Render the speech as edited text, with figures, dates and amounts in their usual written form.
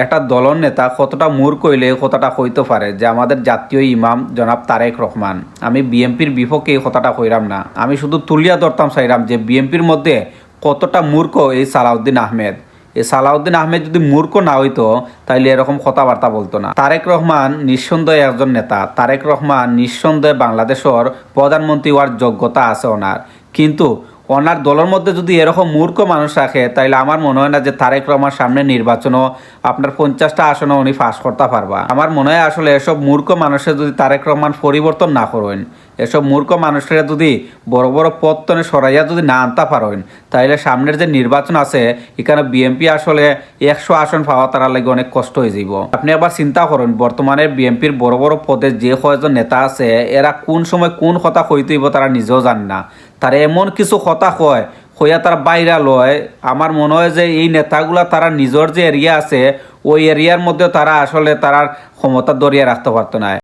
একটা দলর নেতা কতটা মূর্খ হইলে কথাটা কইতে পারে যে আমাদের জাতীয় ইমাম জনাব তারেক রহমান। আমি বিএনপির বিপক্ষে এই কথাটা কইরাম না, আমি শুধু তুলিয়া ধরতাম চাইরাম যে বিএনপির মধ্যে কতটা মূর্খ এই সালাউদ্দিন আহমেদ। এই সালাউদ্দিন আহমেদ যদি মূর্খ না হইতো তাইলে এরকম কথাবার্তা বলতো না। তারেক রহমান নিঃসন্দেহে একজন নেতা, তারেক রহমান নিঃসন্দেহে বাংলাদেশের প্রধানমন্ত্রী হওয়ার যোগ্যতা আছে ওনার, কিন্তু ওনার দলের মধ্যে যদি এরকম মূর্খ মানুষ রাখে তাইলে আমার মনে হয় না যে তারেক রহমান সামনে নির্বাচনও আপনার 50টা আসনে উনি পাস করতে পারবা। আমার মনে হয় আসলে এসব মূর্খ মানুষের যদি তারেক রহমান পরিবর্তন না করেন, এসব মূর্খ মানুষেরা যদি বড় বড় পত্তনে সরাইয়া যদি না আনতে পারেন, তাইলে সামনের যে নির্বাচন আছে এখানে বিএনপি আসলে 100 আসন পাওয়া তারা লাগে অনেক কষ্ট হয়ে যাব। আপনি আবার চিন্তা করেন বর্তমানে বিএনপির বড় বড় পদে যে কয়েকজন নেতা আছে এরা কোন সময় কোন কথা কইতে হইব তারা নিজেও জানে না। তারা এমন কিছু কথা কয় হইয়া তারা বাইরা লয়। আমার মনে হয় যে এই নেতাগুলা তারা নিজের যে এরিয়া আছে ওই এরিয়ার মধ্যে তারা আসলে তারা ক্ষমতা ধরিয়ে রাখতে পারতো না।